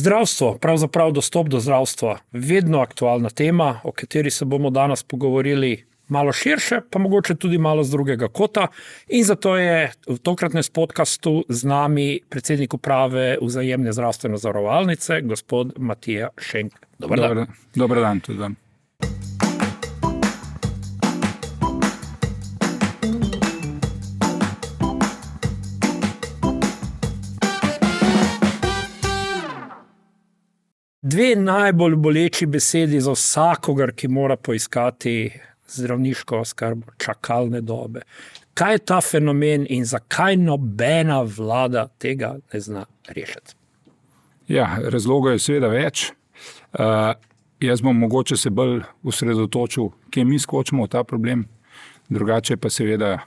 Zdravstvo, pravzaprav dostop do zdravstva, vedno aktualna tema, o kateri se bomo danes pogovorili malo širše, pa mogoče tudi malo z drugega kota. In zato je v tokratnem podcastu z nami predsednik uprave Vzajemne zdravstvene zavarovalnice, gospod Matija Šenk. Dobar dan. Dobar dan tudi vam. Dve najbolj boleči besedi za vsakogar, ki mora poiskati zdravniško oskrbo, čakalne dobe. Kaj je ta fenomen in zakaj nobena vlada tega ne zna rešiti? Ja, razlogov je seveda več. Jaz bom mogoče se bolj osredotočil, kje mi skočimo v ta problem. Drugače pa seveda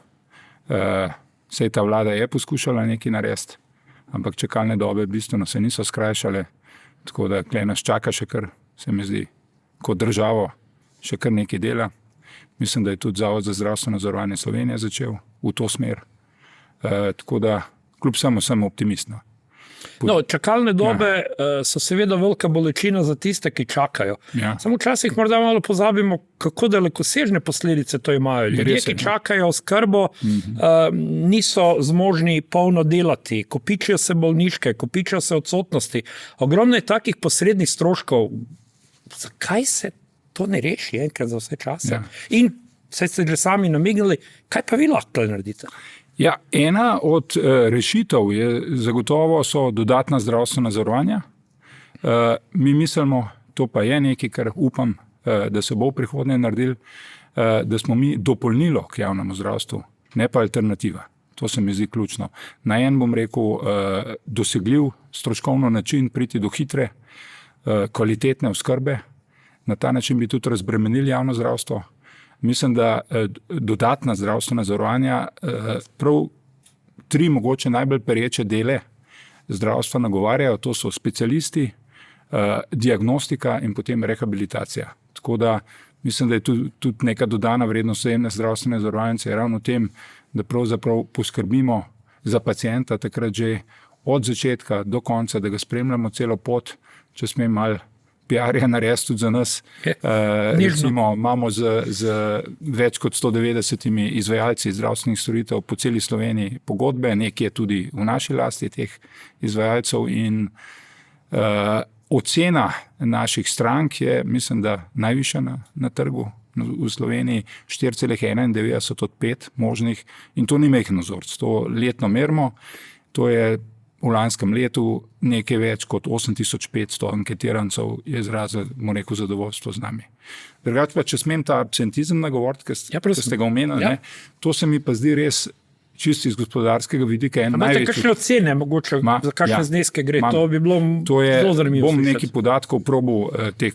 saj ta vlada je poskušala nekaj narediti, ampak čakalne dobe bistveno se niso skrajšale. Tako da tukaj nas čaka še kar, se mi zdi, kot državo, še kar nekaj dela. Mislim, da je tudi Zavod za zdravstveno zavarovanje Slovenije začel v to smer. Tako da, kljub samo sem optimist. No, čakalne dobe so seveda velika bolečina za tiste, ki čakajo. Ja. Samo včasih morda malo pozabimo, kako dalekosežne posledice to imajo. Ljudje, ki čakajo oskrbo, niso zmožni polno delati, kopičijo se bolniške, kopičijo se odsotnosti. Ogromno je takih posrednih stroškov. Zakaj se to ne reši enkrat za vse čase? Ja. In saj ste že sami namignili, kaj pa vi lahko naredite? Ja, ena od rešitev je zagotovo so dodatna zdravstvena zavarovanja. Mi mislimo, to pa je nekaj, kar upam, da se bo v prihodnje naredili, da smo mi dopolnilo k javnemu zdravstvu, ne pa alternativa. To se mi zdi ključno. Na en bom rekel, dosegljiv stroškovno način priti do hitre, kvalitetne oskrbe. Na ta način bi tudi razbremenili javno zdravstvo. Mislim, da dodatna zdravstvena zavarovanja prav tri mogoče najbolj pereče dele zdravstva nagovarjajo, to so specialisti, diagnostika in potem rehabilitacija. Tako da mislim, da je tudi neka dodana vrednost Vzajemne zdravstvene zavarovalnice ravno v tem, da pravzaprav poskrbimo za pacienta takrat že od začetka do konca, da ga spremljamo celo pot, če smem malo PR-ja narediti tudi za nas. Recimo, imamo z več kot 190 izvajalci zdravstvenih storitev po celi Sloveniji pogodbe, nekje tudi v naši lasti teh izvajalcev in ocena naših strank je, mislim, da najvišja na trgu v Sloveniji, 4,91 od 5 možnih in to ni majhen vzorec, to letno merimo, to je v lanskem letu nekaj več kot 8500 anketirancev je izrazilo, zadovoljstvo z nami. Drugače pa, če smem ta absentizem nagovoriti, ki ste ga omenili, to se mi pa zdi res čisto iz gospodarskega vidika en največji. Imate kakšne ocene, mogoče, za kakšne zneske gre? To bi bilo zelo zanimivo. Bom nekaj podatkov probal teh,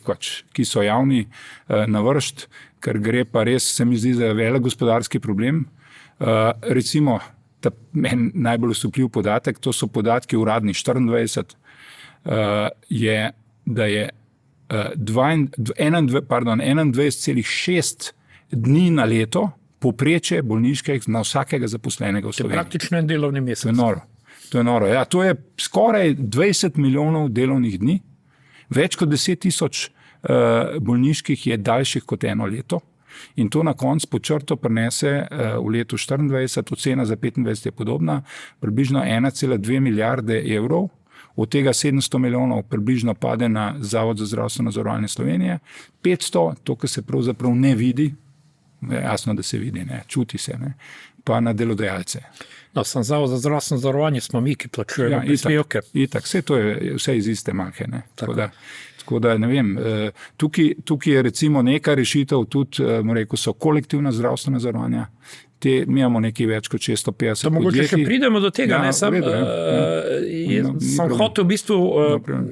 ki so javni, navršiti, ker gre pa res, se mi zdi, za velik gospodarski problem. Recimo, meni najbolj osupljiv podatek, to so podatki uradni 24, je, da je 21,6 dni na leto povprečje bolniških na vsakega zaposlenega v Sloveniji. To je praktično en delovni mesec. To je noro. Ja, to je skoraj 20 milijonov delovnih dni, več kot 10,000 bolniških je daljših kot eno leto. In to na koncu po črto prinese v letu 2024, ocena za 2025 je podobna, približno 1,2 milijarde evrov, od tega 700 milijonov približno pade na Zavod za zdravstveno zavarovanje Slovenije, 500, to, kar se pravzaprav ne vidi, jasno, da se vidi, ne, čuti se, ne, pa na delodajalce. No, sem Zavod za zdravstveno zavarovanje, smo mi, ki plačujemo prispevke. Itak, vse to je vse iz iste malhe, ne, tako da ne vem, tukaj je recimo neka rešitev, tudi so kolektivna zdravstvena zavarovanja, mi imamo nekaj več kot 650 podjetij. Mogoče še pridemo do tega, ne? Sem hotel v bistvu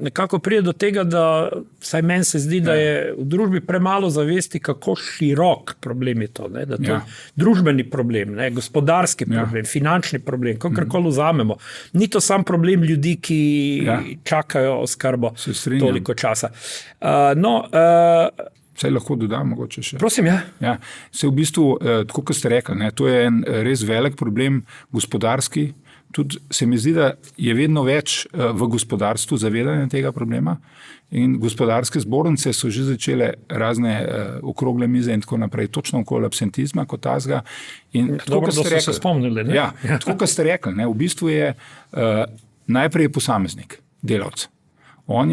nekako priti do tega, da vsaj meni se zdi, da je v družbi premalo zavesti, kako širok problem je to, ne? Da to je družbeni problem, ne? Gospodarski problem, finančni problem, kakorkoli vzamemo. Ni to sam problem ljudi, ki čakajo oskrbo toliko časa. Saj lahko dodam mogoče še. Prosim, ja. Ja, se v bistvu, tako kot ste rekli, ne, to je en res velik problem gospodarski, tudi se mi zdi, da je vedno več v gospodarstvu zavedanja tega problema in gospodarske zbornice so že začele razne okrogle mize in tako naprej, točno okoli absentizma kot tazga. Dobro, da so se spomnili. Ne? Ja, tako kot ste rekli, ne, v bistvu je najprej posameznik, delavec. On,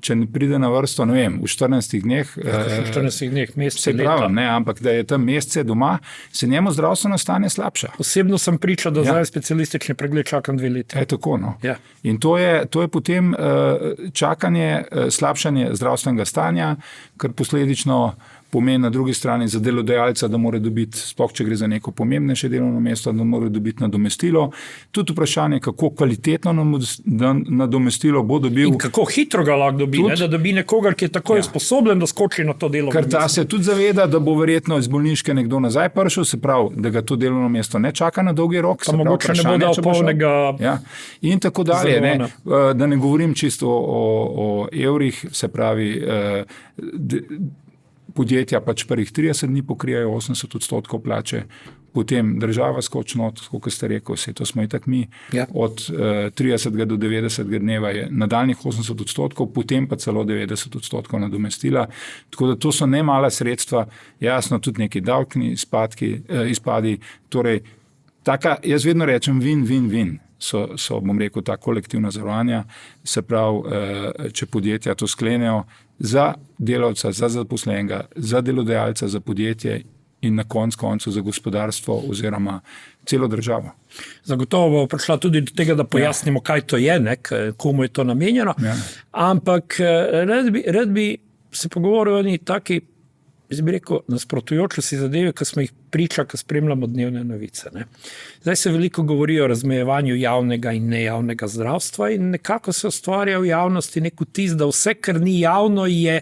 če ne pride na vrsto, ne vem, v 14 dneh, v 14 dneh mesece se pravi, ne, ampak da je tam mesece doma, se njemu zdravstveno stanje slabša. Osebno sem pričal, da zdaj specialistični pregled čakam 2 leta. Tako, no. Ja. In to je potem čakanje, slabšanje zdravstvenega stanja, kar posledično pomeni na drugi strani za delodajalca, da mora dobiti, sploh če gre za neko pomembnejše delovno mesto, da mora dobiti nadomestilo. Tudi vprašanje, kako kvalitetno nadomestilo bo dobil. In kako hitro ga lahko dobi, da dobi nekoga, ki je takoj sposoben, da skoči na to delovno mesto. Ker ta se tudi zaveda, da bo verjetno iz bolniške nekdo nazaj prišel, se pravi, da ga to delovno mesto ne čaka na dolgi rok. Pa mogoče ne bo dal polnega. Ja. In tako dalje. Ne? Da ne govorim čisto o evrih, se pravi, podjetja pač prvih 30 dni pokrijajo 80% plače, potem država skočno, kot ste rekel, to smo i tak mi, od 30 do 90 dneva je nadaljnih 80%, potem pa celo 90% nadomestila. Tako da to so nemala sredstva, jasno tudi neki davčni izpadi. Torej, jaz vedno rečem win-win-win. So, bom rekel, ta kolektivna zavarovanja, se pravi, če podjetja to sklenejo za delavca, za zaposlenega, za delodajalca, za podjetje in na koncu za gospodarstvo oziroma celo državo. Zagotovo bo prišla tudi do tega, da pojasnimo, kaj to je, komu je to namenjeno, ampak rad bi se pogovoril o eni taki, jaz bi rekel, nasprotujoče si zadeve, ki smo jih priča, ko spremljamo dnevne novice. Ne. Zdaj se veliko govori o razmejevanju javnega in nejavnega zdravstva in nekako se ustvarja v javnosti nek vtis, da vse, kar ni javno, je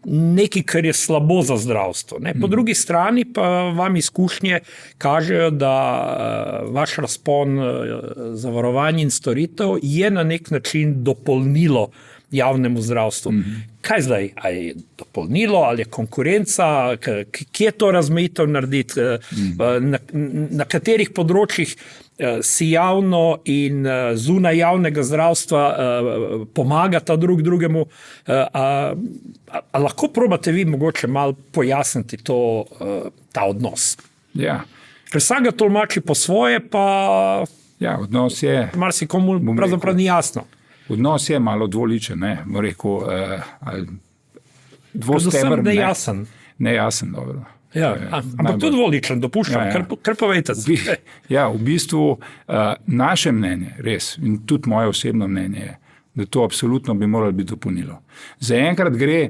nekaj, kar je slabo za zdravstvo. Ne. Po drugi strani pa vam izkušnje kažejo, da vaš razpon zavarovanj in storitev je na nek način dopolnilo javnemu zdravstvu. Kaj zdaj? Ali je dopolnilo, ali je konkurenca, kje to razmejitev narediti, na katerih področjih si javno in zunaj javnega zdravstva pomagata drug drugemu. A lahko probate vi mogoče malo pojasniti ta odnos? Ja. Ker vsakega tolmači po svoje, pa odnos je, marsikomu pravzaprav ni jasno. Odnos je malo dvoličen, ne, bom rekel, dvosteber, nejasen. Nejasen, dobro. Ja, ampak tudi dvoličen, dopuščam, kar povejte. V bistvu naše mnenje, res, in tudi moje osebno mnenje je, da to absolutno bi moralo biti dopolnilo. Zaenkrat gre,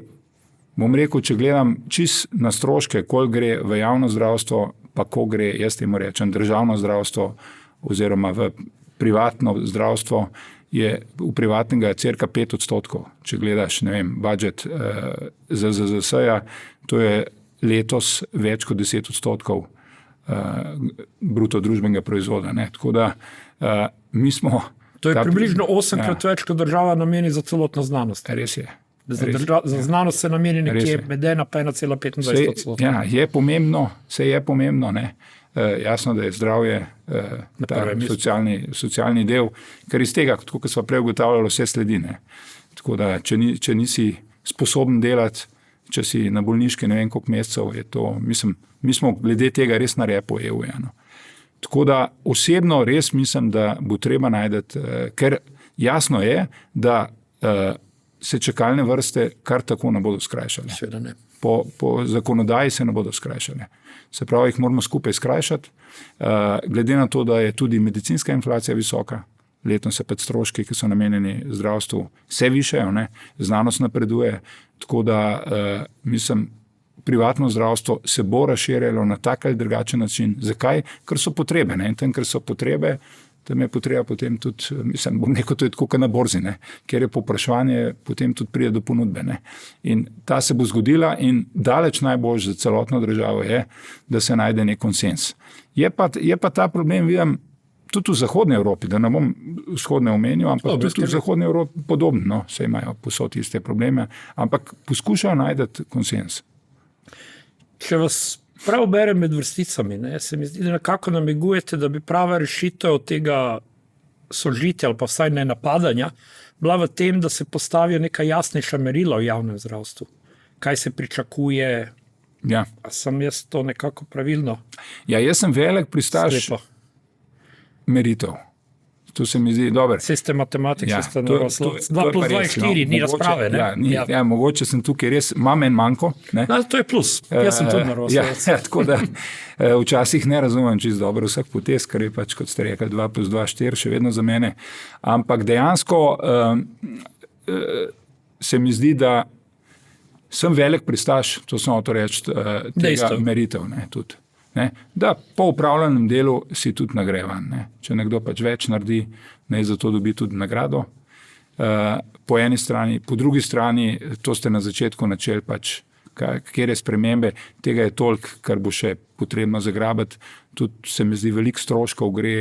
bom rekel, če gledam čist na stroške, koliko gre v javno zdravstvo, pa ko gre, jaz temu rečem, državno zdravstvo oziroma v privatno zdravstvo, je v privatnega cirka 5%. Če gledaš, ne vem, budžet ZZZS-ja, to je letos več kot 10% bruto družbenega proizvoda. Ne. Tako da mi smo... To je približno 8-krat več, kot država nameni za celotno znanost. Res je. Za znanost se nameni nekje med 1 pa 1,25%. Ja, je pomembno, ne. Jasno, da je zdravje ta socialni del, ker iz tega, kot smo prej ugotavljali, vse sledi. Ne. Tako da, če nisi sposoben delati, če si na bolniški ne vem koliko mesecev, je to, mislim, mi smo glede tega res na repu EU. No. Tako da osebno res mislim, da bo treba najti, ker jasno je, da se čakalne vrste kar tako ne bodo skrajšale. Seveda ne. Po zakonodaji se ne bodo skrajšale. Se pravi, jih moramo skupaj skrajšati. Glede na to, da je tudi medicinska inflacija visoka, letno se pa stroški, ki so namenjeni zdravstvu, vse višajo, ne? Znanost napreduje, tako da mislim, privatno zdravstvo se bo razširjalo na tak ali drugačen način. Zakaj? Ker so potrebe. Ne? In tam, ker so potrebe, tam je potreba potem tudi, mislim, bom rekel, to je tako na borzi, ne? Ker je povpraševanje, potem tudi pride do ponudbe. Ne? In ta se bo zgodila in daleč najbolj za celotno državo je, da se najde nek konsens. Je pa ta problem, vidim, tudi v Zahodnji Evropi, da ne bom vzhodne omenil, ampak tudi v Zahodnji Evropi podobno, no, se imajo posod iste probleme, ampak poskušajo najti konsens. Če vas prav berem med vrsticami, se mi zdi, da nekako namigujete, da bi prava rešitev tega sožitja ali pa vsaj ne napadanja, bila v tem, da se postavijo neka jasnejša merila v javnem zdravstvu. Kaj se pričakuje? Ja. A sem jaz to nekako pravilno? Ja, jaz sem velik pristaš meritev. To se mi zdi dobro. Vse ste matematik, ja, ste naroslo. 2 plus 2 je 4, ni razprave. Ne? Ja, mogoče sem tukaj res, imam en manjko. Ne? No, to je plus, jaz sem tudi naroslo. Ja, tako da včasih ne razumem čisto dobro vsak potez, kar je pač, kot ste rekli, 2 plus 2, 4, še vedno za mene. Ampak dejansko se mi zdi, da sem velik pristaš, to sem hotel reči, tega meritev. Ne, tudi. Ne, da po upravljenem delu si tudi nagrajevan. Ne. Če nekdo pač več naredi, naj za to dobi tudi nagrado. Po eni strani, po drugi strani, to ste na začetku načeli, pač, kjer je spremembe, tega je toliko, kar bo še potrebno zagrabiti. Tudi se mi zdi, veliko stroškov gre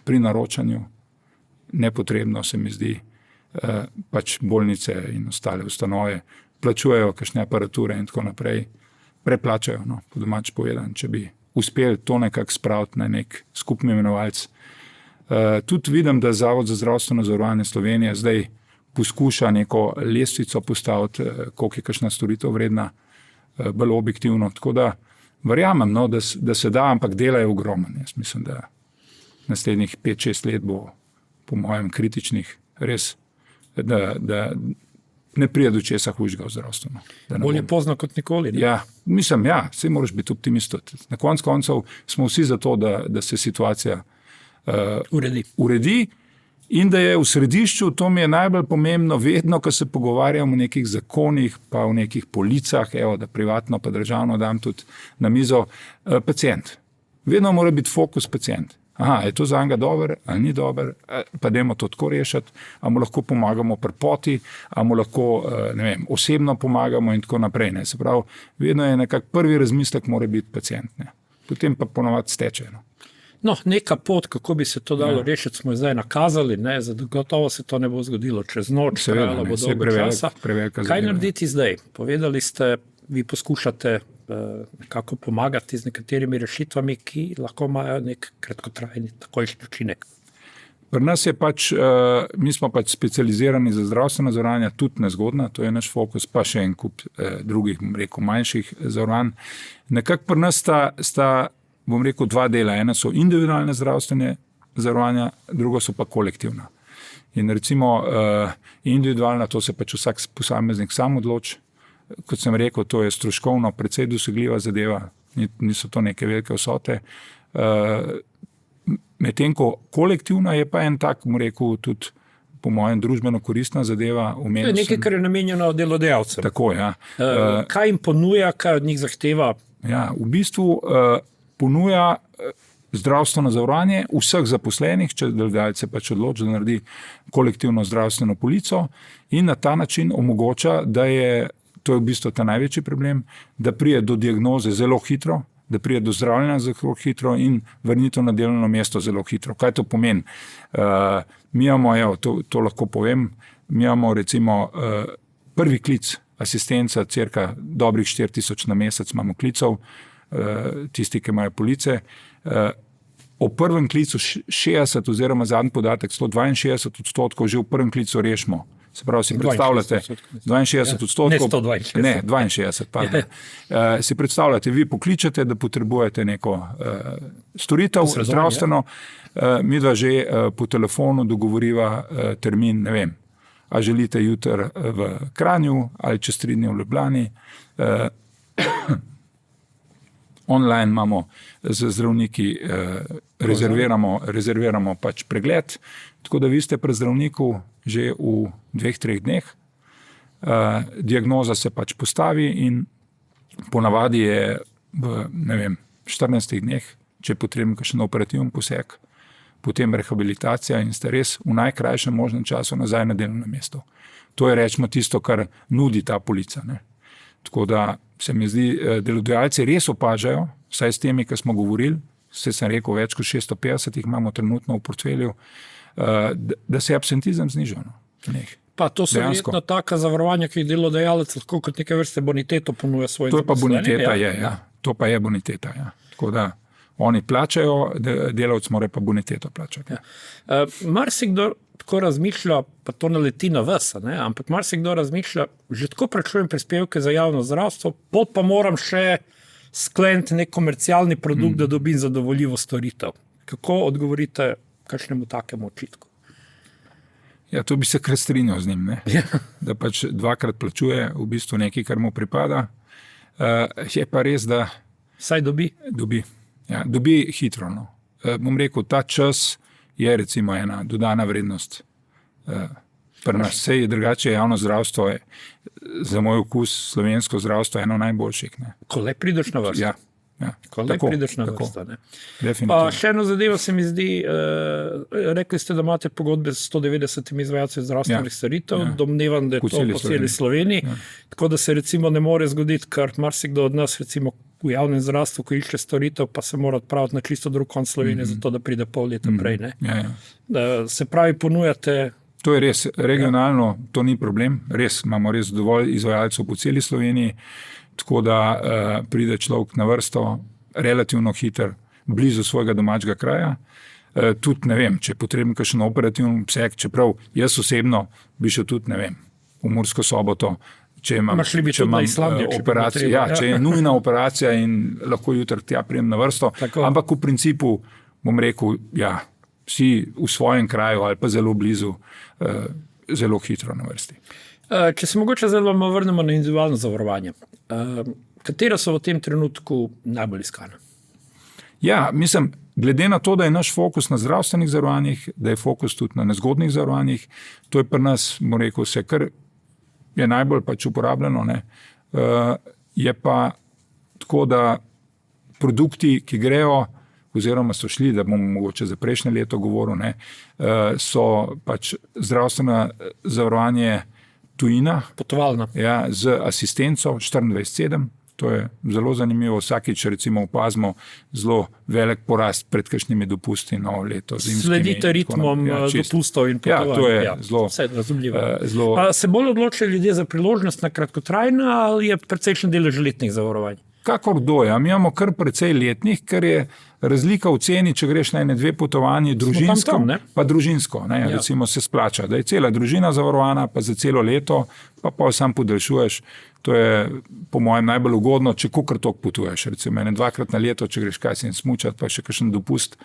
pri naročanju. Nepotrebno se mi zdi, pač bolnice in ostale ustanove plačujejo kakšne aparature in tako naprej. Preplačajo, no, po domač povedan, če bi uspeli to nekako spraviti na nek skupni imenovalec. Tudi vidim, da Zavod za zdravstveno zavarovanje Slovenije zdaj poskuša neko lestvico postaviti, koliko je kakšna storitev vredna, bolj objektivno. Tako da verjamem, no, da se da, ampak dela je ogromen. Jaz mislim, da naslednjih 5-6 let bo po mojem kritičnih res, da ne pride do česa hujšega v zdravstvu. Bolje pozno kot nikoli. Ne? Ja, mislim, ja, vse moraš biti optimist. Na koncu koncev smo vsi za to, da se situacija uredi in da je v središču, to mi je najbolj pomembno, vedno, ko se pogovarjamo o nekih zakonih, pa o nekih policah, evo, da privatno pa državno dam tudi na mizo, pacient. Vedno mora biti fokus pacient. Aha, je to za njega dober, ali ni dober, pa dajmo to tako rešiti, ali mu lahko pomagamo pri poti, ali mu lahko, ne vem, osebno pomagamo in tako naprej. Ne. Se pravi, vedno je nekak prvi razmislek mora biti pacient. Ne. Potem pa ponovadi steče. No, neka pot, kako bi se to dalo rešiti, smo zdaj nakazali, ne, zagotovo se to ne bo zgodilo čez noč, trajalo bo dolgo časa. Kaj narediti zdaj? Povedali ste, vi poskušate nekako pomagati z nekaterimi rešitvami, ki lahko imajo nek kratkotrajni takojšnji učinek. Pri nas je pač, mi smo pač specializirani za zdravstveno zavarovanje, tudi nezgodna, to je naš fokus, pa še en kup drugih, bom rekel, manjših zavarovanj. Nekako pri nas sta, bom rekel, 2 dela. Ena so individualne zdravstvene zavarovanja, drugo so pa kolektivna. In recimo individualna, to se pač vsak posameznik sam odloči. Kot sem rekel, to je stroškovno precej dosegljiva zadeva, niso to neke velike vsote. Medtem ko kolektivna je pa en tak, bom rekel, tudi po mojem družbeno koristna zadeva. To je nekaj, kar je namenjeno delodajalcem. Tako, ja. Kaj jim ponuja, kaj od njih zahteva? Ja, v bistvu ponuja zdravstveno zavarovanje vseh zaposlenih, če delodajalec se pač odloči, da naredi kolektivno zdravstveno polico in na ta način omogoča, da je, to je v bistvu ta največji problem, da pride do diagnoze zelo hitro, da pride do zdravljenja zelo hitro in vrnitev na delovno mesto zelo hitro. Kaj to pomeni? Mi imamo, to lahko povem, mi imamo recimo prvi klic asistenca, cirka dobrih 4000 na mesec imamo klicev, tisti, ki imajo police. O prvem klicu 60 oziroma zadnji podatek 162% že v prvem klicu rešimo. Se pravi, si predstavljate 62%. Ne 162. Ne, 62, pardon. Si predstavljate, vi pokličete, da potrebujete neko storitev zdravstveno, mi dva že po telefonu dogovoriva termin, ne vem, a želite jutri v Kranju ali čez 3 dni v Ljubljani. Online imamo z zdravniki, rezerviramo pač pregled, tako da vi ste pri zdravniku že v 2-3 dneh. Diagnoza se pač postavi in ponavadi je v, ne vem, 14 dneh, če je potreben kakšen operativen poseg, potem rehabilitacija in ste res v najkrajšem možnem času nazaj na delovno mesto. To je rečemo tisto, kar nudi ta polica. Ne. Tako da se mi zdi, delodajalci res opažajo, vsaj s temi, ki smo govorili, se sem rekel, več kot 650 jih imamo trenutno v portfelju, da se je absentizem znižal. Pa to so verjetno taka zavarovanja, ki jih delodajalec lahko kot neke vrste boniteto ponuja svojim zaposlenim. To je pa boniteta, ja. To pa je boniteta, ja. Tako da oni plačajo, delavec mora pa boniteto plačati. Ja. Marsikdo tako razmišlja, pa to naleti na vas, ampak marsikdo razmišlja, že tako plačujem prispevke za javno zdravstvo, pot pa moram še skleniti nek komercialni produkt, da dobim zadovoljivo storitev. Kako odgovorite kakšnemu takemu očitku? Ja, to bi se kar strinjal z njim, ne? Ja. Da pač dvakrat plačuje v bistvu nekaj, kar mu pripada. Je pa res, da Saj dobi? Dobi hitro. No. Bom rekel, ta čas je recimo ena dodana vrednost. Pri nas vse je drugače, javno zdravstvo je za moj okus slovensko zdravstvo eno najboljših. Ne. Ko le prideš na vrsto. Ja, ko le prideš na vrsto. Definitivno. Še eno zadevo se mi zdi, rekli ste, da imate pogodbe s 190 izvajalci zdravstvenih storitev, domnevam, da je to po celi Sloveniji, tako da se recimo ne more zgoditi, kar marsikdo od nas recimo v javnem zdravstvu, ko išče storitev, pa se mora odpraviti na čisto drug konc Slovenije, zato da pride pol leta prej. Se pravi, ponujate. To je res, regionalno to ni problem, res imamo res dovolj izvajalcev po celi Sloveniji, tako da pride človek na vrsto relativno hiter, blizu svojega domačega kraja. Tudi ne vem, če je potreben kakšen operativni obseg, čeprav jaz osebno bi šel tudi, ne vem, v Mursko Soboto, če imam operacijo, če je nujna operacija in lahko jutri tja prijem na vrsto, ampak v principu bom rekel, vsi v svojem kraju ali pa zelo blizu, zelo hitro na vrsti. Če se mogoče zdaj vrnemo na individualno zavarovanje, katera so v tem trenutku najbolj iskana? Ja, mislim, glede na to, da je naš fokus na zdravstvenih zavarovanjih, da je fokus tudi na nezgodnih zavarovanjih, to je pri nas, bom rekel, vse kar je najbolj pač uporabljeno. Je pa tako, da produkti, ki grejo, oziroma so šli, da bom mogoče za prejšnje leto govoril, so pač zdravstveno zavarovanje tujina. Potovalna. Ja, z asistenco 24/7. To je zelo zanimivo. Vsakič recimo opazimo zelo velik porast pred kakšnimi dopusti novo leto. Sledite ritmom dopustov in potovanj. To je zelo. Vse razumljivo. Pa se bolj odločajo ljudje za priložnost na kratkotrajna ali je precejšen delež letnih zavarovanj? Kakor doja. Mi imamo kar precej letnih, ker je razlika v ceni, če greš na ene dve potovanji, družinsko, pa družinsko. Recimo se splača, da je cela družina zavarovana, pa za celo leto, pa sam podaljšuješ. To je po mojem najbolj ugodno, če kakor toliko potuješ. Recimo ene dvakrat na leto, če greš kaj se smučati, pa še kakšen dopust.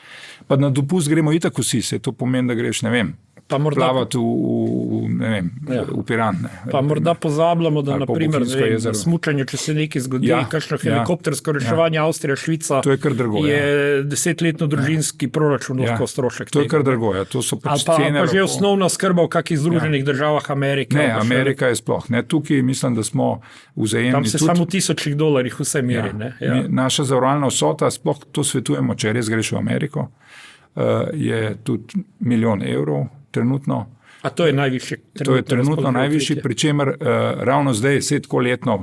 Pa na dopust gremo itak vsi, se to pomeni, da greš, ne vem, plavati v Piran. Pa morda pozabljamo, da naprimer na smučanju, če se nekaj zgodi, kakšno helikoptersko reševanje Avstrija, Švica, to je kar drago, je 10-letno družinski proračun lahko strošek. To je kar drago, to so pač cene. Pa že osnovna skrba v kakih Združenih državah Amerike. Ne, Amerika je sploh. Tukaj mislim, da smo vzajemni. Tam se samo $1000 vse meri. Naša zavarovalna vsota, sploh to svetujemo, če res greš v Ameriko, je tudi €1 milijon trenutno. A to je najvišji? To je trenutno najvišji, pri čemer ravno zdaj, tako letno,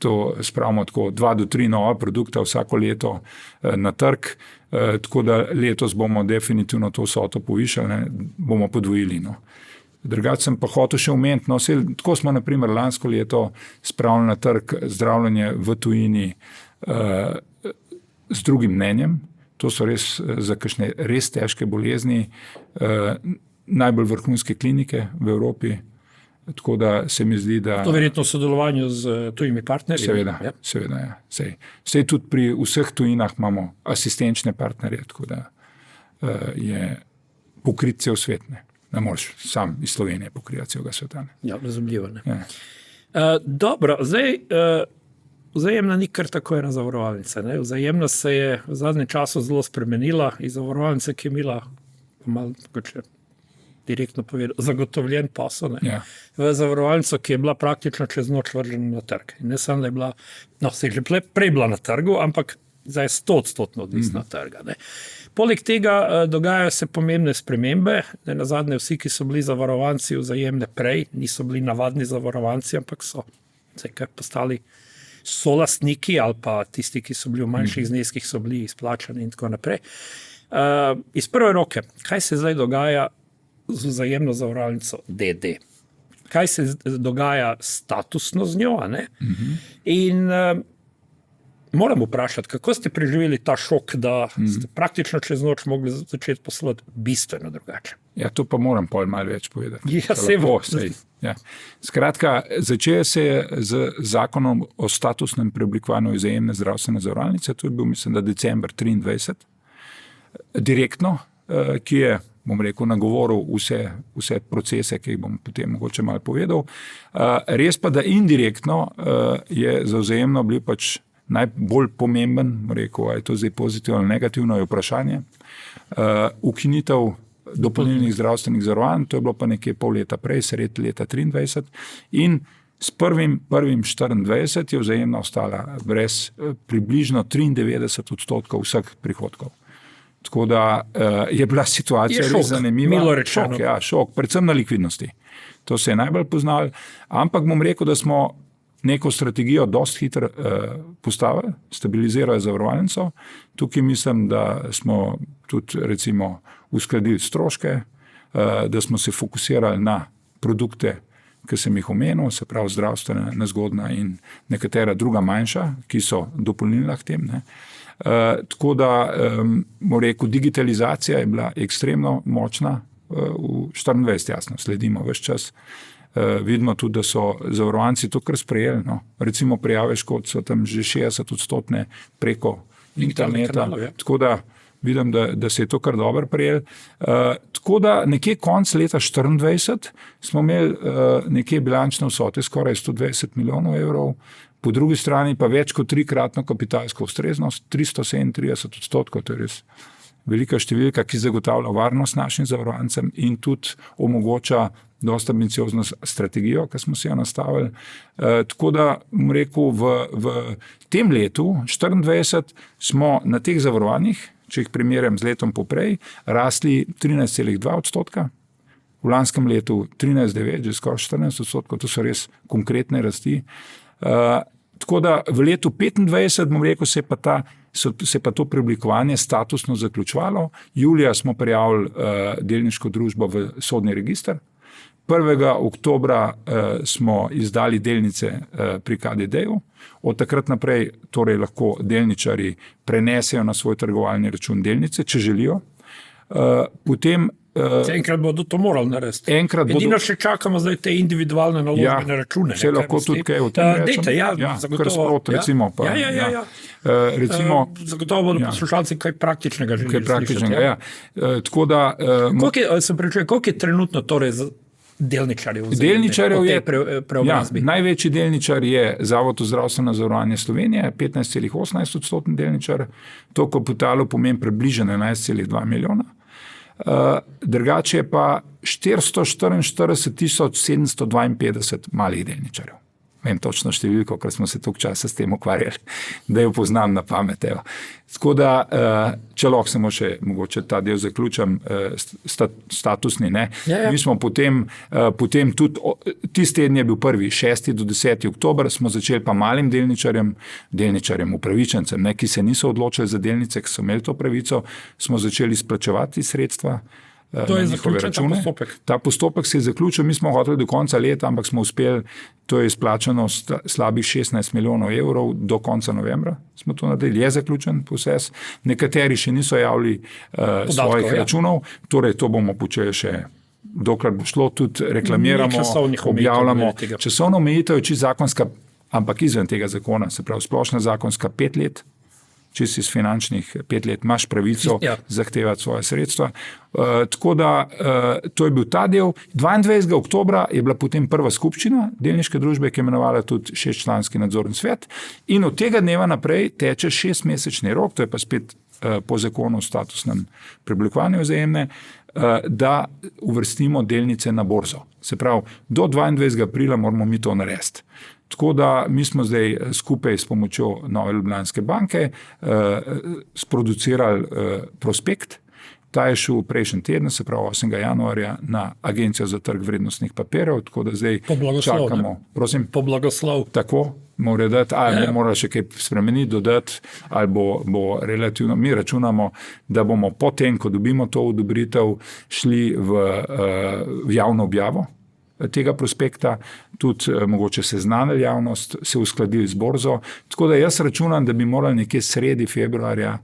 to spravimo tako 2 do 3 nova produkta vsako leto na trg, tako da letos bomo definitivno to vsoto povišali, bomo podvojili. Drugače sem pa hotel še omeniti, tako smo naprimer lansko leto spravili na trg zdravljenje v tujini z drugim mnenjem. To so res za kakšne res težke bolezni, najbolj vrhunske klinike v Evropi, tako da se mi zdi, da... To verjetno v sodelovanju z tujimi partnerji? Seveda, ja. Sej tudi pri vseh tujinah imamo asistenčne partnerje, tako da je pokrit cel svet. Ne moreš sam iz Slovenije pokrivati celega sveta. Ja, razumljivo. Dobro, zdaj... Vzajemna ni kar tako ena zavarovalnica. Vzajemna se je v zadnjem času zelo spremenila iz zavarovalnice, ki je imela, malo direktno povedal, zagotovljen posel, v zavarovalnico, ki je bila praktično čez noč vržena na trg. In ne samo, da je bila, se je že prej bila na trgu, ampak zdaj je 100% odvisna od trga. Poleg tega dogajajo se pomembne spremembe. Nazadnje vsi, ki so bili zavarovanci Vzajemne prej, niso bili navadni zavarovanci, ampak so postali solastniki ali pa tisti, ki so bili v manjših zneskih, so bili izplačani in tako naprej. Iz prve roke, kaj se zdaj dogaja z Vzajemno zavarovalnico DD? Kaj se dogaja statusno z njo? In Moram vprašati, kako ste preživeli ta šok, da ste praktično čez noč mogli začeti poslovati bistveno drugače? Ja, to pa moram malo več povedati. Ja, se bo. Ja. Skratka, začelo se je z zakonom o statusnem preoblikovanju Vzajemne zdravstvene zavarovalnice, to je bil, mislim, da december 23, direktno, ki je, bom rekel, nagovoril vse procese, ki jih bom potem mogoče malo povedal. Res pa, da indirektno je za Vzajemno bil pač najbolj pomemben, rekel, je to zdaj pozitivno ali negativno, je vprašanje. Ukinitev dopolnilnih zdravstvenih zavarovanj, to je bilo pa nekje pol leta prej, sredi leta 23, in s 1.1.24 je Vzajemna ostala brez približno 93% vseh prihodkov. Tako da je bila situacija res zanimiva. Milo rečeno. Šok, predvsem na likvidnosti. To se je najbolj poznalo, ampak bom rekel, da smo neko strategijo dosti hitro postavili, stabilizirali zavarovalnico. Tukaj mislim, da smo tudi recimo uskladili stroške, da smo se fokusirali na produkte, ki sem jih omenil, se pravi zdravstvena, nezgodna in nekatera druga manjša, ki so dopolnila k tem. Tako da, bom rekel, digitalizacija je bila ekstremno močna v 24, jasno, sledimo ves čas. Vidimo tudi, da so zavarovanci to kar sprejeli. No. Recimo prijave škod so tam že 60% preko interneta. Tako da vidim, da se je to kar dobro prijeli. Tako da nekje konc leta 24 smo imeli nekje bilančne vsote skoraj 120 milijonov evrov, po drugi strani pa več kot 3-kratno kapitalsko ustreznost, 337%, to je res velika številka, ki zagotavlja varnost našim zavarovancem in tudi omogoča dosta ambiciozno strategijo, ki smo si jo nastavili. Tako da, bom rekel, v tem letu, 24, smo na teh zavarovanjih, če jih primerjam z letom poprej, rasli 13,2%, v lanskem letu 13,9%, že skoraj 14%, to so res konkretne rasti. Tako da v letu 25, bom rekel, se pa to preoblikovanje statusno zaključovalo. Julija smo prijavili delniško družbo v sodni register. 1. oktobra smo izdali delnice pri KDD-ju. Od takrat naprej torej lahko delničarji prenesejo na svoj trgovalni račun delnice, če želijo. Potem enkrat bodo to morali narediti. Edino še čakamo zdaj te individualne naložbene račune. Se lahko tudi kaj o tem rečem. Kar sprot, recimo. Recimo, zagotovo bodo poslušalci kaj praktičnega želeli slišati. Tako da... Koliko je trenutno torej delničarjev je preobrazbi? Največji delničar je Zavod za zdravstveno zavarovanje Slovenije, 15,18% delničar. To kapitalu pomeni približno 11,2 milijona. Drugače je pa 444,752 malih delničarjev. Vem točno številko, ker smo se toliko časa s tem ukvarjali, da jo poznam na pamet. Tako da, če lahko samo še mogoče ta del zaključim, statusni, ne. Mi smo potem tudi, tisti teden je bil prvi, 6. do 10. oktober, smo začeli pa malim delničarjem, upravičencem, ne, ki se niso odločili za delnice, ki so imeli to pravico, smo začeli izplačevati sredstva. To je zaključen ta postopek? Ta postopek se je zaključil, mi smo hoteli do konca leta, ampak smo uspeli, to je izplačano slabih 16 milijonov evrov do konca novembra. Smo to naredili, je zaključen proces. Nekateri še niso javili svojih računov, torej to bomo počeli še, dokler bo šlo, tudi reklamiramo, objavljamo. Časovna omejitev je čisto zakonska, ampak izven tega zakona, se pravi splošna zakonska 5 let, če si iz finančnih 5 let imaš pravico zahtevati svoje sredstva. Tako da to je bil ta del. 22. oktobra je bila potem prva skupščina delniške družbe, ki je imenovala tudi 6-članski nadzorni svet in od tega dneva naprej teče 6-mesečni rok, to je pa spet po zakonu o statusnem preoblikovanju Vzajemne, da uvrstimo delnice na borzo. Se pravi, do 22. aprila moramo mi to narediti. Tako da mi smo zdaj skupaj s pomočjo Nove Ljubljanske banke sproducirali prospekt. Ta je šel prejšnji teden, se pravi 8. januarja, na Agencijo za trg vrednostnih papirjev, tako da zdaj čakamo. Prosim? Po blagoslov. Tako, mora dati, ali mora še kaj spremeniti, dodati, ali bo relativno, mi računamo, da bomo potem, ko dobimo to odobritev, šli v javno objavo. tega prospekta, tudi mogoče seznanili javnost, se uskladili z borzo. Tako da jaz računam, da bi morali nekje sredi februarja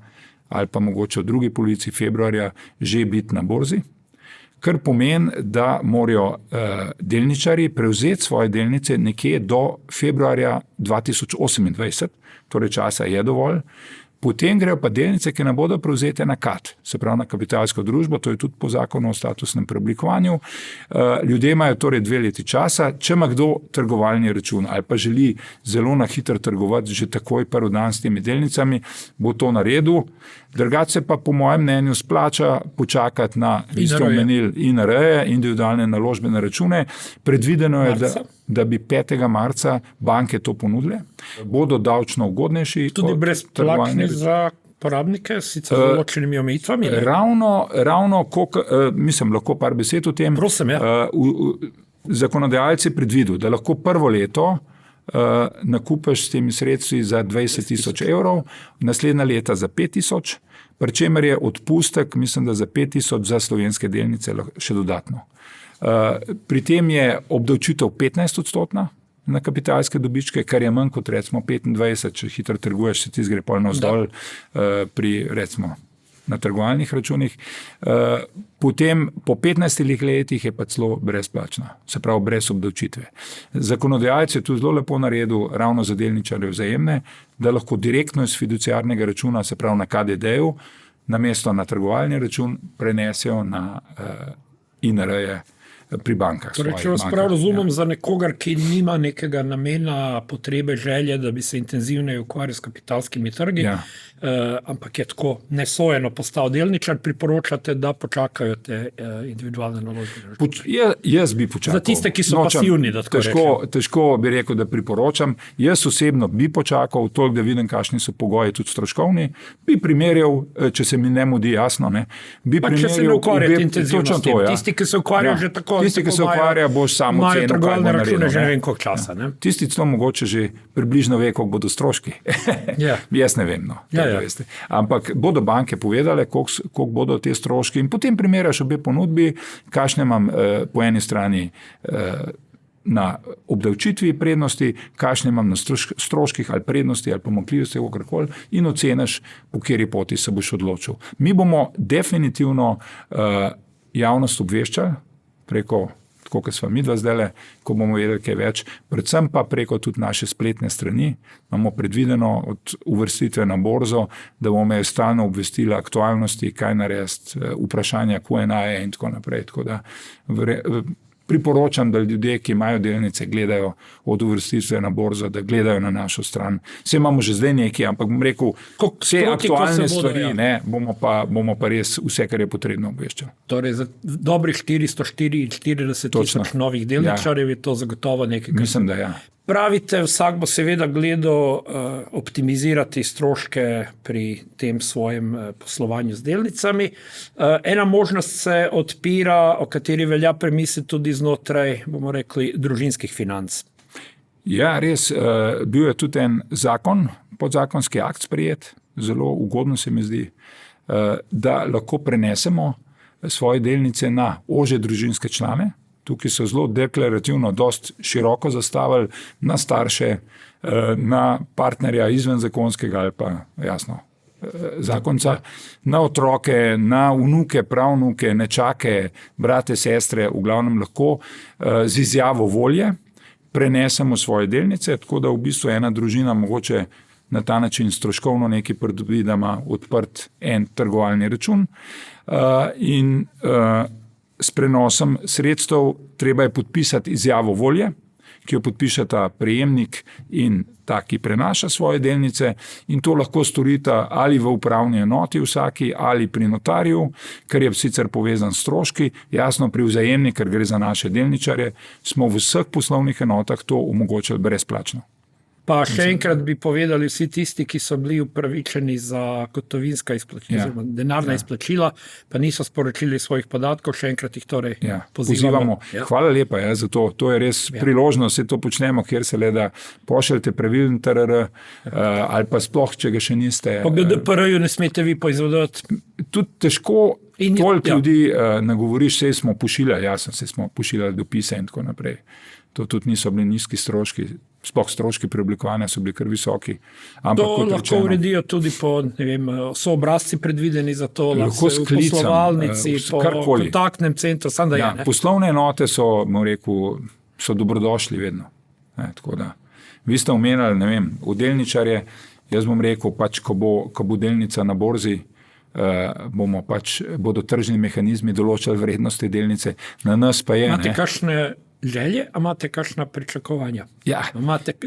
ali pa mogoče v drugi polovici februarja že biti na borzi, kar pomeni, da morajo delničarji prevzeti svoje delnice nekje do februarja 2028, torej časa je dovolj. Potem grejo pa delnice, ki ne bodo prevzete na KAD, se pravi na kapitalsko družbo, to je tudi po zakonu o statusnem preoblikovanju. Ljudje imajo torej 2 leti časa, če ima kdo trgovalni račun ali pa želi zelo na hitro trgovati že takoj prvi dan s temi delnicami, bo to naredil. Drugače pa po mojem mnenju splača počakati na INR-je, individualne naložbene račune. Predvideno je, da bi 5. marca banke to ponudile. Bodo davčno ugodnejši. Tudi brezplačni za porabnike, sicer z določenimi omejitvami. Ravno, mislim, lahko par besed o tem. Prosim, ja. Zakonodajalec je predvidel, da lahko prvo leto nakupiš s temi sredstvi za 20.000 evrov, naslednja leta za 5.000, pri čemer je odpustek, mislim, da za 5.000 za slovenske delnice še dodatno. Pri tem je obdavčitev 15% na kapitalske dobičke, kar je manj kot recimo 25, če hitro trguješ, se ti zgre pol navzdol pri recimo na trgovalnih računih. Potem po 15 letih je pa celo brezplačna, se pravi brez obdavčitve. Zakonodajalec je tu zelo lepo naredil ravno za delničarje Vzajemne, da lahko direktno iz fiduciarnega računa, se pravi na KDD-ju, namesto na trgovalni račun prenesejo na INR-je pri bankah. Torej, če vas prav razumem, za nekogar, ki nima nekega namena, potrebe, želje, da bi se intenzivneje ukvarjal s kapitalskimi trgi, ampak je tako nesojeno postal delničar, priporočate, da počakajo te individualne naložbe? Jaz bi počakal. Za tiste, ki so pasivni, da tako rečem. Težko bi rekel, da priporočam. Jaz osebno bi počakal, toliko, da vidim, kakšni so pogoji tudi stroškovni. Bi primerjal, če se mi ne mudi jasno, bi pa če se ne ukvarjate intenzivno s tem. Tisti, ki se ukvarjajo že tako, tisti, ki se ukvarja, boš samo ceno, trgovalne račune že ne vem koliko časa. Ne? Tisti celo mogoče že približno ve, koliko bodo stroški. Jaz ne vem, no. Ampak bodo banke povedale, koliko bodo te stroški in potem primerjaš obe ponudbi, kakšne imam po eni strani na obdavčitvi prednosti, kakšne imam na stroških ali prednosti ali pomanjkljivosti, kakorkoli, in oceniš, po kateri poti se boš odločil. Mi bomo definitivno javnost obveščali preko, tako kot sva midva zdajle, ko bomo vedeli kaj več, predvsem pa preko tudi naše spletne strani. Imamo predvideno od uvrstitve na borzo, da bomo stalno obvestili aktualnosti, kaj narediti, vprašanja Q&A in tako naprej. Tako da priporočam, da ljudje, ki imajo delnice, gledajo od uvrstitve na borzo, da gledajo na našo stran. Vse imamo že zdaj nekaj, ampak bom rekel, vse aktualne stvari, bomo pa res vse, kar je potrebno obveščati. Torej, za dobrih 444,000 novih delničarjev je to zagotovo nekaj. Mislim, da ja. Pravite, vsak bo seveda gledal optimizirati stroške pri tem svojem poslovanju z delnicami. Ena možnost se odpira, o kateri velja premisliti tudi znotraj, bomo rekli, družinskih financ. Ja, res, bil je tudi en zakon, podzakonski akt sprejet, zelo ugodno se mi zdi, da lahko prenesemo svoje delnice na ožje družinske člane. Tukaj so zelo deklarativno dost široko zastavili na starše, na partnerja izven zakonskega ali pa jasno zakonca, na otroke, na vnuke, pravnuke, nečake, brate, sestre, v glavnem lahko z izjavo volje prenesemo svoje delnice, tako da v bistvu ena družina mogoče na ta način stroškovno nekaj pridobi, da ima odprt en trgovalni račun in s prenosom sredstev treba je podpisati izjavo volje, ki jo podpišeta prejemnik in ta, ki prenaša svoje delnice, in to lahko storita ali v upravni enoti vsaki ali pri notarju, kar je sicer povezan s stroški. Jasno, pri Vzajemni, ker gre za naše delničarje, smo v vseh poslovnih enotah to omogočili brezplačno. Pa še enkrat bi povedali vsi tisti, ki so bili upravičeni za gotovinska izplačila, denarna izplačila, pa niso sporočili svojih podatkov, še enkrat jih torej pozivamo. Hvala lepa za to. To je res priložnost, se to počnemo, kjer se le da pošeljete pravilen TRR ali pa sploh, če ga še niste. Po GDPR-ju ne smete vi poizvedovati. Tudi težko, toliko ljudi nagovoriš, sej smo pošiljali, sej smo pošiljali dopise in tako naprej. To tudi niso bili nizki stroški, sploh stroški preoblikovanja so bili kar visoki. Ampak, to lahko uredijo tudi po, ne vem, so obrazci predvideni za to, lahko v poslovalnici, po kontaktnem centru, samo da je. Poslovne enote so, bom rekel, so dobrodošli vedno. Tako da, vi ste omenjali, ne vem, v delničarje, jaz bom rekel, pač, ko bo delnica na borzi, bodo tržni mehanizmi določali vrednosti delnice, na nas pa je. Imate kakšne želje, a imate kakšna pričakovanja? Ja.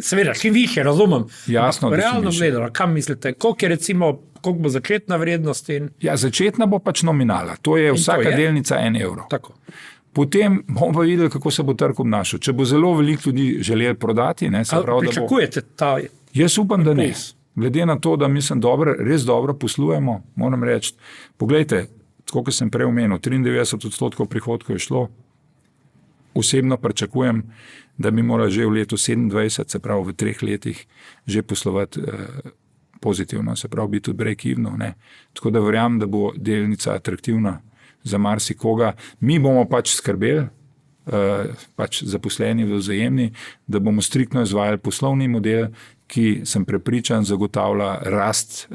Seveda, čim više, razumem. Jasno, realno gledano, kam mislite, koliko bo začetna vrednost? Ja, začetna bo pač nominala, to je vsaka delnica 1 evro. Tako. Potem bomo pa videli, kako se bo trg obnašal. Če bo zelo veliko ljudi želeli prodati, pričakujete ta? Jaz upam, da ne. Glede na to, da mislim, res dobro poslujemo, moram reči, poglejte, tako kot sem prej omenil, 93% prihodkov je šlo, osebno pričakujem, da bi morali že v letu 27, se pravi v 3 letih, že poslovati pozitivno, se pravi biti tudi break-even. Tako da verjamem, da bo delnica atraktivna za marsikoga. Mi bomo pač skrbeli, pač zaposleni v Vzajemni, da bomo striktno izvajali poslovni model, ki sem prepričan zagotavlja rast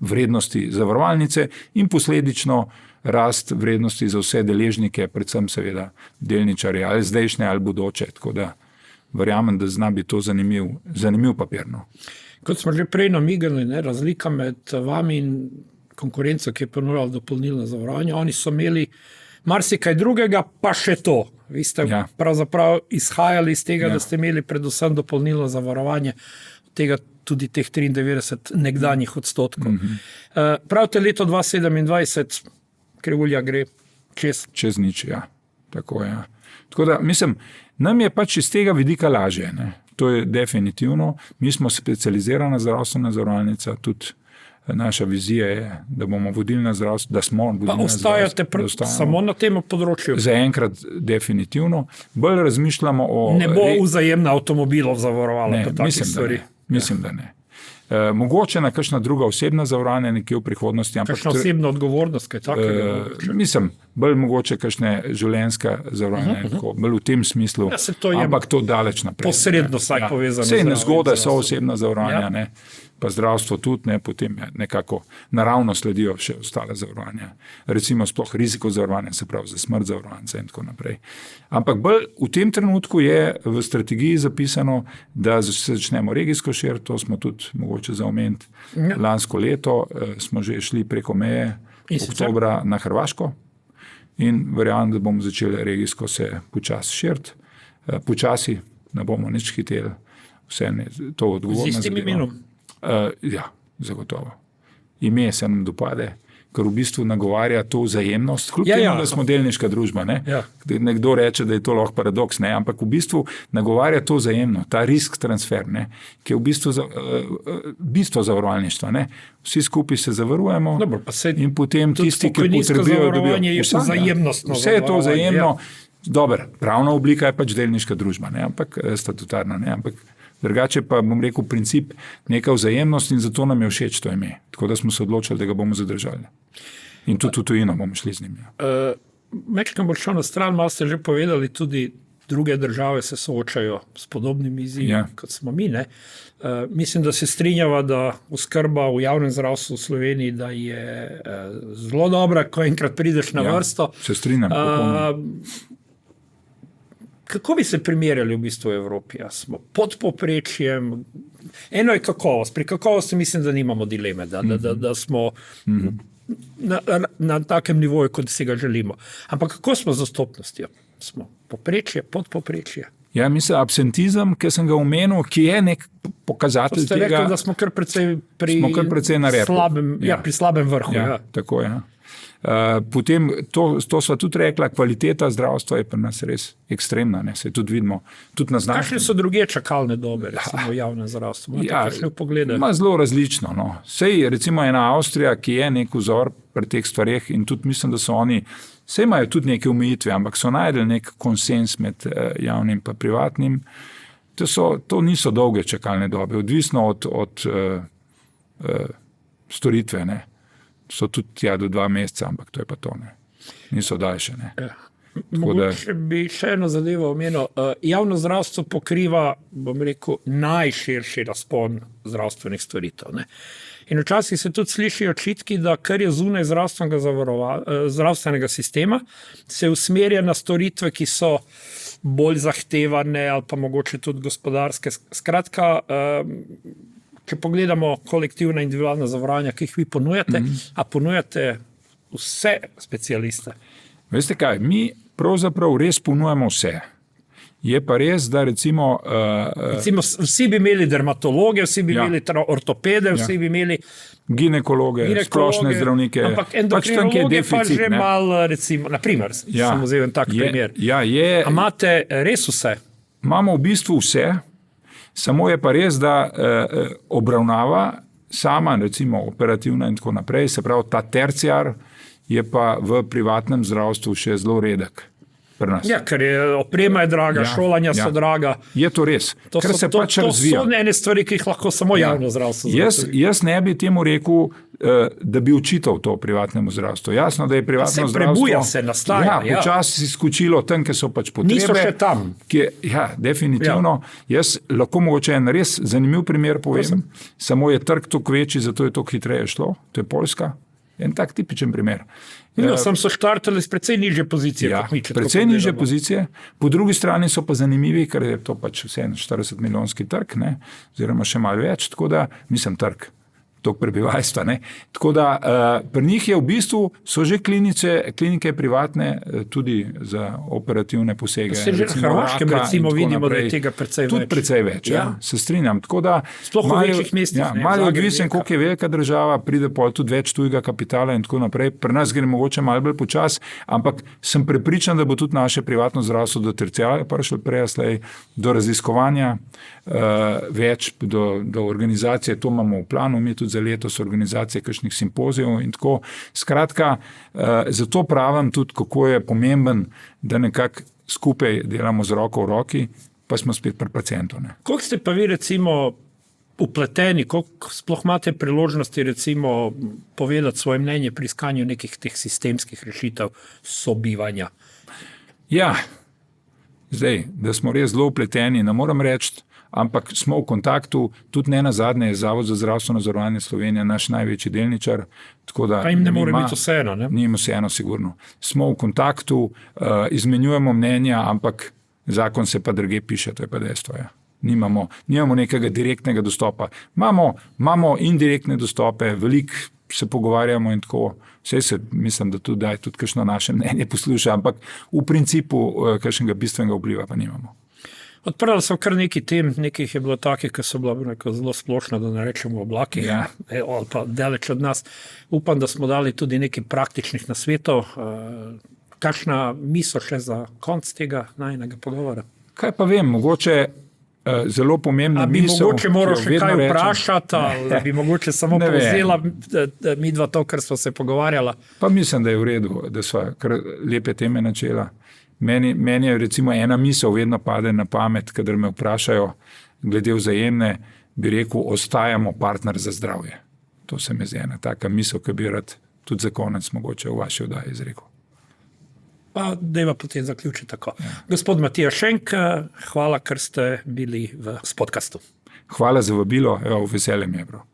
vrednosti zavarovalnice in posledično rast vrednosti za vse deležnike, predvsem seveda delničarje, ali zdajšnje ali bodoče. Tako da verjamem, da zna biti to zanimiv papir. Kot smo že prej namigali, razlika med vami in konkurenco, ki je ponujala dopolnilno zavarovanje, oni so imeli marsikaj drugega, pa še to. Vi ste pravzaprav izhajali iz tega, da ste imeli predvsem dopolnilno zavarovanje, tega tudi teh 93 nekdanjih odstotkov. Pravite, leto 2027 krivulja gre čez nič, tako je. Tako da, mislim, nam je pač iz tega vidika lažje. To je definitivno. Mi smo specializirana zdravstvena zavarovalnica, tudi naša vizija je, da bomo vodilna zdravstvena, da smo vodilna zdravstvena. Pa ostajate samo na tem področju? Zaenkrat definitivno. Bolj razmišljamo o... Ne bo Vzajemna avtomobilov zavarovala po takih stvari? Mislim, da ne. Mogoče na kakšna druga osebna zavarovanja nekje v prihodnosti. Kakšna osebna odgovornost, kaj takega? Mislim, bolj mogoče kakšne življenjska zavarovanja, bolj v tem smislu, ampak to daleč naprej. Posredno vsaj povezano. Vse nezgode so osebna zavarovanja, pa zdravstvo tudi, potem nekako naravno sledijo še ostale zavarovanja. Recimo sploh riziko zavarovanja, se pravi za smrt zavarovanja in tako naprej. Ampak bolj v tem trenutku je v strategiji zapisano, da se začnemo regijsko širiti, to smo tudi mogoče za omeniti. Lansko leto smo že šli preko meje oktobra na Hrvaško in verjamem, da bomo začeli regijsko se počasi širiti. Počasi, ne bomo nič hiteli, vse to odgovorno. Z istim imenom? Ja, zagotovo. Ime se nam dopade, ker v bistvu nagovarja to vzajemnost, kljub temu, da smo delniška družba. Nekdo reče, da je to lahko paradoks, ampak v bistvu nagovarja to vzajemno, ta risk transfer, ki je v bistvu bistvo zavarovalništva. Vsi skupaj se zavarujemo. Dobro, in potem tisti, ki potrebujejo, dobijo vse je to vzajemno. Dobro, pravna oblika je pač delniška družba, ampak statutarna, ampak drugače pa bom rekel princip neka vzajemnost in zato nam je všeč to ime. Tako da smo se odločili, da ga bomo zadržali. In tudi v tujino bomo šli z njim. Mečkam bo šel na stran, malo ste že povedali, tudi druge države se soočajo s podobnimi izzivi, kot smo mi. Mislim, da se strinjava, da oskrba v javnem zdravstvu v Sloveniji, da je zelo dobra, ko enkrat prideš na vrsto. Se strinjam. Kako bi se primerjali v bistvu v Evropi? Smo pod povprečjem. Eno je kakovost. Pri kakovosti mislim, da nimamo dileme, da smo na takem nivoju, kot si ga želimo. Ampak kako smo z dostopnostjo? Smo povprečje, pod povprečje? Ja, mislim, absentizem, ki sem ga omenil, ki je nek pokazatelj tega. Ste rekli, da smo kar precej na repu. Pri slabem vrhu. Tako je. Potem, to sva tudi rekla, kvaliteta zdravstva je pri nas res ekstremna, se tudi vidimo. Kakšne so druge čakalne dobe, recimo v javnem zdravstvu? Zelo različno. Sej, recimo ena Avstrija, ki je nek vzor pri teh stvareh in tudi mislim, da so oni, sej imajo tudi neke omejitve, ampak so najdeli nek konsens med javnim pa privatnim. To niso dolge čakalne dobe, odvisno od storitve, so tudi tja do 2 meseca, ampak to je pa to, ne. Niso daljše, ne. Mogoče bi še eno zadevo omenil. Javno zdravstvo pokriva, bom rekel, najširši razpon zdravstvenih storitev, ne. In včasih se tudi slišijo očitki, da kar je zunaj zdravstvenega sistema, se usmerja na storitve, ki so bolj zahtevane ali pa mogoče tudi gospodarske. Skratka, če pogledamo kolektivna individualna zavarovanja, ki jih vi ponujate, a ponujate vse specialiste? Veste kaj, mi pravzaprav res ponujamo vse. Je pa res, da recimo vsi bi imeli dermatologe, vsi bi imeli ortopede, vsi bi imeli ginekologe, splošne zdravnike. Ampak endokrinolog je pa že malo, recimo, naprimer, sem vzel en tak primer. Imate res vse? Imamo v bistvu vse, samo je pa res, da obravnava sama, recimo operativna in tako naprej, se pravi ta terciar, je pa v privatnem zdravstvu še zelo redek. Ja, ker oprema je draga, šolanja so draga. Je to res, ker se pač razvija. To so ene stvari, ki jih lahko samo javno zdravstvo. Jaz ne bi temu rekel, da bi učital to privatnemu zdravstvu. Jasno, da je privatno zdravstvo... prebuja se, nastaja. Počasi si skočilo tam, kjer so pač potrebe. Niso še tam. Definitivno. Jaz lahko mogoče en res zanimiv primer povem. Samo je trg toliko večji, zato je toliko hitreje šlo. To je Poljska. En tak tipičen primer. Sem so štartali z precej nižje pozicije. Precej nižje pozicije. Po drugi strani so pa zanimivi, ker je to pač vse 40 milijonski trg, ne, oziroma še malo več, tako da mislim trg. Tok prebivalstva. Ne. Tako da pri njih je v bistvu, so že klinike privatne tudi za operativne posege. Se že na Hrvaškem recimo vidimo, da je tega precej več. Tudi precej več, se strinjam. Tako da sploh v večjih mestih. Malo odvisen, koliko je velika država, pride pol tudi več tujega kapitala in tako naprej. Pri nas gre mogoče malo bolj počas, ampak sem prepričan, da bo tudi naše privatno zdravstvo do terciarja prišlo prej, slej, do raziskovanja, več do organizacije, to imamo v planu, mi tudi za letos organizacije kakšnih simpozijev in tako. Skratka, zato pravim tudi, kako je pomemben, da nekako skupaj delamo z roko v roki, pa smo spet pri pacientu. Koliko ste pa vi recimo upleteni, koliko sploh imate priložnosti recimo povedati svoje mnenje pri iskanju nekih teh sistemskih rešitev sobivanja? Ja, zdaj, da smo res zelo upleteni, ne moram reči, ampak smo v kontaktu, tudi ne nazadnje je Zavod za zdravstveno zavarovanje Slovenije naš največji delničar. Pa jim ne more biti vseeno, ne? Ni jim vseeno, sigurno. Smo v kontaktu, izmenjujemo mnenja, ampak zakon se pa druge piše, to je pa dejstvo. Ja. Nimamo nekega direktnega dostopa. Imamo indirektne dostope, veliko se pogovarjamo in tako. Mislim, da tudi kakšno naše mnenje posluša, ampak v principu kakšnega bistvenega vpliva pa nimamo. Odprli so kar nekaj tem, nekaj je bilo takih, ki so bila zelo splošna, da ne rečemo oblaki, ali pa daleč od nas. Upam, da smo dali tudi nekaj praktičnih nasvetov. Kakšna misel še za konc tega najinega pogovora? Kaj pa vem, mogoče zelo pomembna misel. A bi mogoče moral še kaj vprašati, ali bi mogoče samo povzela midva to, kar smo se pogovarjala? Pa mislim, da je v redu, da so kar lepe teme načela. Meni je recimo ena misel vedno pade na pamet, kadar me vprašajo glede vzajemne, bi rekel, ostajamo partner za zdravje. To se mi zdi ena taka misel, ki bi rad tudi za konec mogoče v vaši oddaji izrekel. Pa dajva potem zaključiti tako. Gospod Matija Šenk, hvala, ker ste bili v podcastu. Hvala za vabilo, veselje mi je bilo.